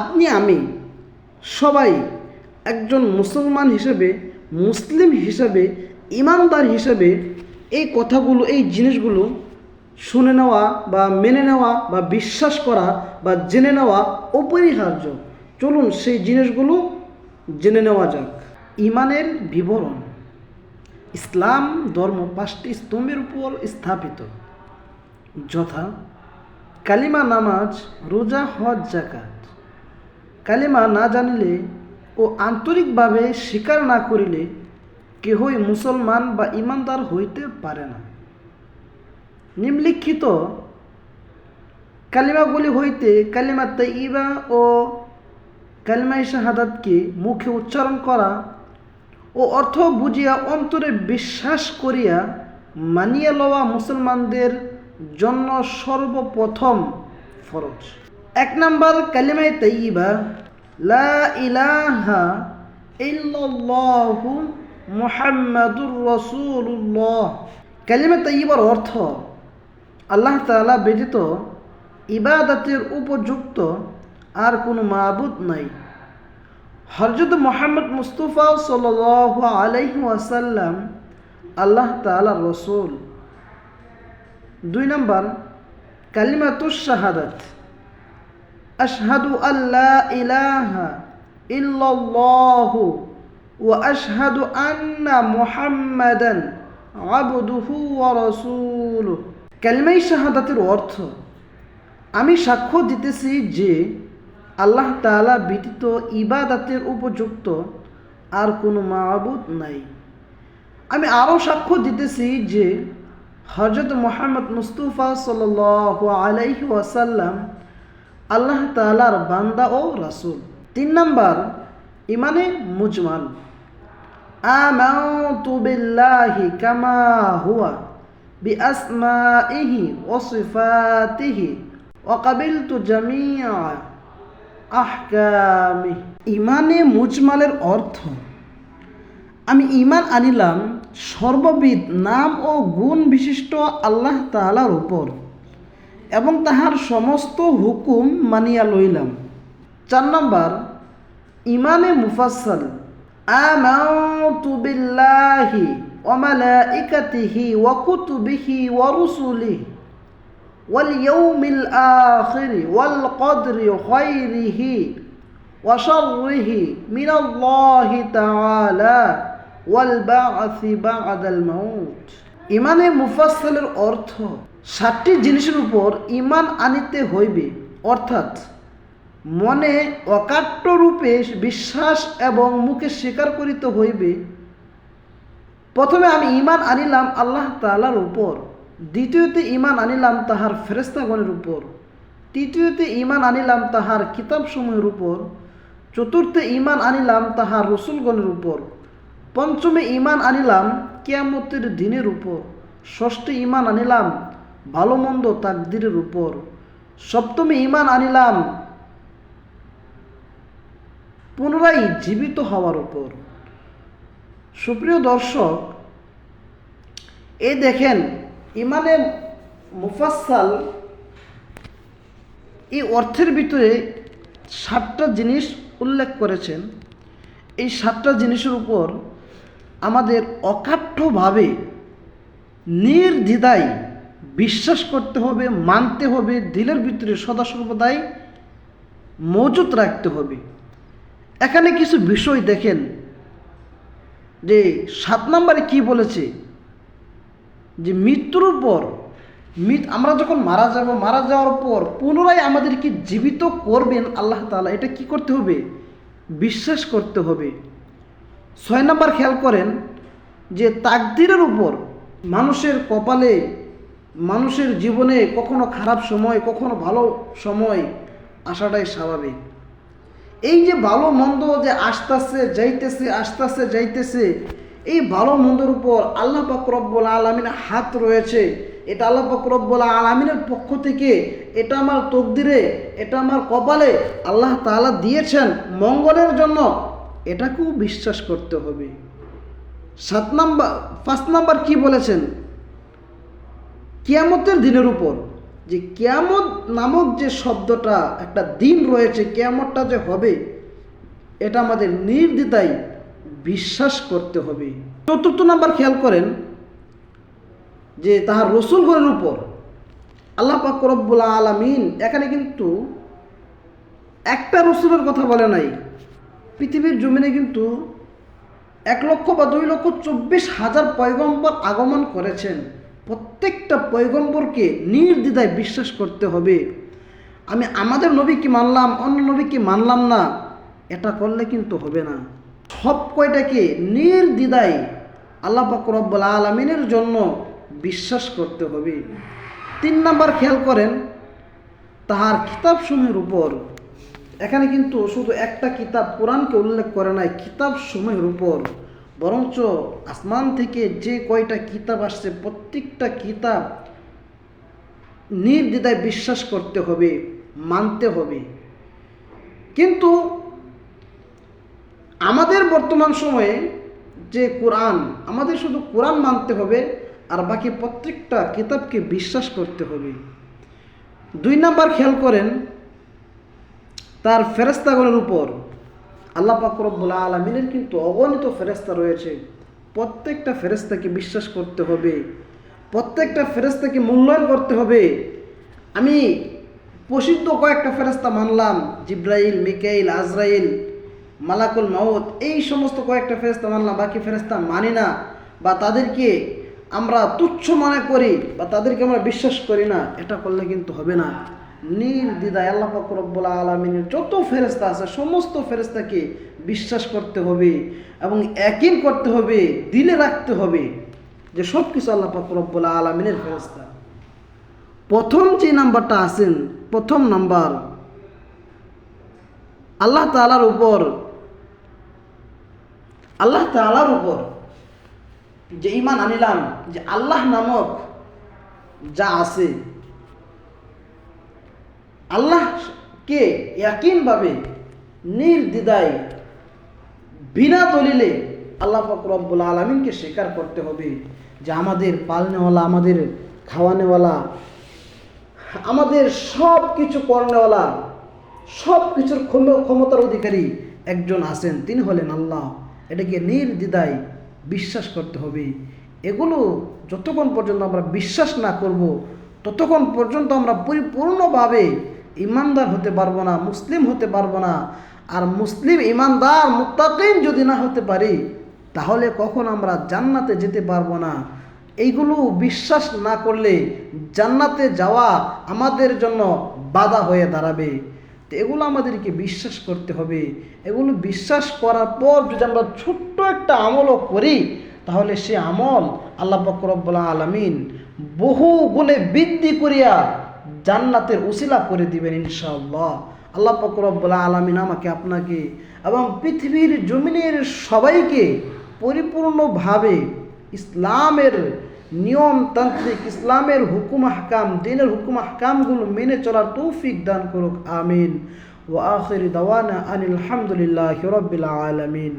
আপনি আমি সবাই একজন মুসলমান হিসেবে, মুসলিম হিসেবে, ইমানদার হিসেবে এই কথাগুলো, এই জিনিসগুলো শুনে নেওয়া বা মেনে নেওয়া বা বিশ্বাস করা বা জেনে নেওয়া অপরিহার্য। চলুন সেই জিনিসগুলো জেনে নেওয়া যাক। ইমানের বিবরণ। ইসলাম ধর্ম 5টি স্তম্ভের উপর স্থাপিত, যথা কালিমা, নামাজ, রোজা, হজ, যাকাত। কালিমা না জানিলে ও আন্তরিকভাবে স্বীকার না করিলে কেহই মুসলমান বা ইমানদার হইতে পারে না। নিম্নলিখিত কালিমাগুলি হইতে কালিমা তাইয়্যিবা ও কালিমায়ে শাহাদাতকে মুখে উচ্চারণ করা ও অর্থ বুঝিয়া অন্তরে বিশ্বাস করিয়া মানিয়া লওয়া মুসলমানদের জন্য সর্বপ্রথম ফরজ। 1 নম্বর কালিমায়ে তাইয়্যিবা, লা ইলাহা ইল্লাল্লাহু মুহাম্মাদুর রাসূলুল্লাহ। কালিমা তাইয়্যিবার অর্থ আল্লাহ তাআলা ব্যতীত ইবাদতের উপযুক্ত আর কোনো মাবুদ নাই। হযরত মুহাম্মদ মুস্তাফা সাল্লাল্লাহু আলাইহি ওয়াসাল্লাম আল্লাহ তাআলার রাসূল। 2 নম্বর কালিমাতুশ শাহাদাত, আশহাদু আল্লা ইলাহা ইল্লাল্লাহু ওয়া আশহাদু আন্না মুহাম্মাদান আবদুহু ওয়া রাসূলুহু। কালিমায়ে শাহাদাতের অর্থ আমি সাক্ষ্য দিতেছি যে আল্লাহ তাআলা ব্যতীত ইবাদতের উপযুক্ত আর কোনো মাবুদ নাই। আমি আরও সাক্ষ্য দিতেছি যে হযরত মুহাম্মদ মুস্তাফা সাল্লাল্লাহু আলাইহি ওয়াসাল্লাম আল্লাহ তাআলার বান্দা ও রাসূল। 3 নম্বর ইমানে মুজমাল, আমানতু বিল্লাহি কামা হুয়া বিআসমাইহি ওয়া সিফাতিহি ওয়া কাবিলতু জামিআ আহকামিহি। ইমানে মুজমালের অর্থ আমি ঈমান আনিলাম সর্ববিধ নাম ও গুণ বিশিষ্ট আল্লাহ তাআলার উপর এবং তাহার সমস্ত হুকুম মানিয়া লইলাম। 4 নম্বর ইমানে মুফাসসাল, আমানতু বিল্লাহি ওয়া মালাইকাতিহি ওয়া কুতুবিহি ওয়া রুসুলিহি ওয়াল ইয়াউমিল আখির ওয়াল কদরি খায়রিহি ওয়া শাররিহি মিনাল্লাহি তাআলা ওয়াল বা'সি বা'দাল মাউত। ইমানে মুফাসসালের অর্থ 7টি জিনিসের উপর ঈমান আনিতে হইবে, অর্থাৎ মনে অকাট্য রূপে বিশ্বাস এবং মুখে স্বীকার করিতে হইবে। প্রথমে আমি ঈমান আনিলাম আল্লাহ তাআলার উপর, দ্বিতীয়তে ঈমান আনিলাম তাহার ফেরেশতাগণের উপর, তৃতীয়তে ঈমান আনিলাম তাহার কিতাবসমূহের উপর, চতুর্থে ঈমান আনিলাম তাহার রসুলগণের উপর, পঞ্চমে ঈমান আনিলাম কিয়ামতের দিনের উপর, ষষ্ঠে ঈমান আনিলাম ভালো মন্দ তাকদীরের উপর, সপ্তমে ঈমান আনিলাম পুনরায় জীবিত হওয়ার উপর। সুপ্রিয় দর্শক, এই দেখেন ইমানে মুফাসসাল এই অর্থের ভিতরে 7টা জিনিস উল্লেখ করেছেন। এই 7টা জিনিসের উপর আমাদের অকাট্যভাবে নির্দ্বিধায় বিশ্বাস করতে হবে, মানতে হবে, দিলের ভিতরে সদা সর্বদাই মজুত রাখতে হবে। এখানে কিছু বিষয় দেখেন যে 7 নম্বরে কি বলেছে, যে মৃত্যুর পর আমরা যখন মারা যাব, মারা যাওয়ার পর পুনরায় আমাদেরকে জীবিত করবেন আল্লাহ তাআলা, এটা কি করতে হবে? বিশ্বাস করতে হবে। 6 নম্বর খেয়াল করেন যে তাকদীরের উপর, মানুষের কপালে, মানুষের জীবনে কখনো খারাপ সময়, কখনো ভালো সময় আসাটাই স্বাভাবিক। এই যে ভালো মন্দ যে আসতেছে যাইতেছে, আসতেছে যাইতেছে, এই ভালো মন্দের উপর আল্লাহ পাক রব্বুল আলামিনের হাত রয়েছে। এটা আল্লাহ পাক রব্বুল আলামিনের পক্ষ থেকে, এটা আমার তকদিরে, এটা আমার কপালে আল্লাহ তাআলা দিয়েছেন মঙ্গলের জন্য, এটাকেও বিশ্বাস করতে হবে। 5 নম্বর কি বলেছেন? কিয়ামতের দিনের উপর, যে কিয়ামত নামক যে শব্দটা, একটা দিন রয়েছে, কিয়ামতটা যে হবে, এটা আমাদের নির্দ্বিধায় বিশ্বাস করতে হবে। চতুর্থ নাম্বার খেয়াল করেন যে তাহার রসুলগণের উপর আল্লাহ পাক রব্বুল আলামিন এখানে কিন্তু একটা রসুলের কথা বলে নাই। পৃথিবীর জমিনে কিন্তু 1,00,000 বা 2,24,000 পয়গম্বর আগমন করেছেন। প্রত্যেকটা পয়গম্বরকে নির্দ্বিধায় বিশ্বাস করতে হবে। আমি আমাদের নবীকে মানলাম, অন্য নবীকে মানলাম না, এটা করলে কিন্তু হবে না। সব কয়টাকে নির্দ্বিধায় আল্লাহ পাক রব্বুল আলামিনের জন্য বিশ্বাস করতে হবে। 3 নাম্বার খেয়াল করেন তাহার কিতাবসমূহের উপর। এখানে কিন্তু শুধু একটা কিতাব কোরআনকে উল্লেখ করে নাই, কিতাবসমূহের উপর, বরঞ্চ আসমান থেকে যে কয়টা কিতাব আসছে প্রত্যেকটা কিতাব নির্দ্বিধায় বিশ্বাস করতে হবে, মানতে হবে। কিন্তু আমাদের বর্তমান সময়ে যে কোরআন, আমাদের শুধু কোরআন মানতে হবে আর বাকি প্রত্যেকটা কিতাবকে বিশ্বাস করতে হবে। 2 নাম্বার খেয়াল করেন তার ফেরেশতাগণের উপর। আল্লাহ পাক রব্বুল আলামিনের কিন্তু অগণিত ফেরেশতা রয়েছে। প্রত্যেকটা ফেরেশতাকে বিশ্বাস করতে হবে, প্রত্যেকটা ফেরেশতাকে মূল্যায়ন করতে হবে। আমি প্রসিদ্ধ কয়েকটা ফেরেশতা মানলাম, জিব্রাইল, মিকাইল, আজরাইল, মালাকুল মাউত, এই সমস্ত কয়েকটা ফেরেশতা মানলাম, বাকি ফেরেশতা মানি না বা তাদেরকে আমরা তুচ্ছ মনে করি বা তাদেরকে আমরা বিশ্বাস করি না, এটা করলে কিন্তু হবে না। নির্দ্বিধায় আল্লাহ পাক রব্বুল আলামিনের যত ফেরেশতা আছে সমস্ত ফেরেশতাকে বিশ্বাস করতে হবে এবং ইয়াকিন করতে হবে, দিলে রাখতে হবে যে সব কিছু আল্লাহ পাক রব্বুল আলামিনের ফেরেশতা। প্রথম যে নাম্বারটা আছেন, প্রথম নাম্বার আল্লাহ তাআলার উপর যে ঈমান আনিলাম যে আল্লাহ নামক যা আছে, আল্লাহকে ইয়াকিনভাবে নির্দ্বিধায় বিনা দলিলে আল্লাহ পাক রব্বুল আলামিনকে স্বীকার করতে হবে যে আমাদের পালনেওয়ালা, আমাদের খাওয়ানেওয়ালা, আমাদের সব কিছু করনেওয়ালা, সব কিছুর ক্ষমতার অধিকারী একজন আছেন, তিনি হলেন আল্লাহ। এটাকে নির্দ্বিধায় বিশ্বাস করতে হবে। এগুলো যতক্ষণ পর্যন্ত আমরা বিশ্বাস না করব ততক্ষণ পর্যন্ত আমরা পরিপূর্ণভাবে ইমানদার হতে পারবো না, মুসলিম হতে পারবো না। আর মুসলিম, ইমানদার, মুত্তাকিন যদি না হতে পারি তাহলে কখন আমরা জান্নাতে যেতে পারবো না। এইগুলো বিশ্বাস না করলে জান্নাতে যাওয়া আমাদের জন্য বাধা হয়ে দাঁড়াবে। তো এগুলো আমাদেরকে বিশ্বাস করতে হবে। এগুলো বিশ্বাস করার পর যদি আমরা ছোট্ট একটা আমলও করি তাহলে সে আমল আল্লাহ পাক রব্বুল আলামিন বহু গুণে বৃদ্ধি করিয়া জান্নাতের উসিলা করে দিবেন ইনশাআল্লাহ। আল্লাহ পাক রব্বুল আলামিন আমাকে, আপনাকে এবং পৃথিবীর জমিনের সবাইকে পরিপূর্ণভাবে ইসলামের নিয়মতান্ত্রিক, ইসলামের হুকুম আহকাম, দ্বীনের হুকুম আহকামগুলো মেনে চলার তৌফিক দান করুক, আমিন। ওয়া আখির দাওয়ানা আনিল হামদুলিল্লাহি রাব্বিল আলামিন।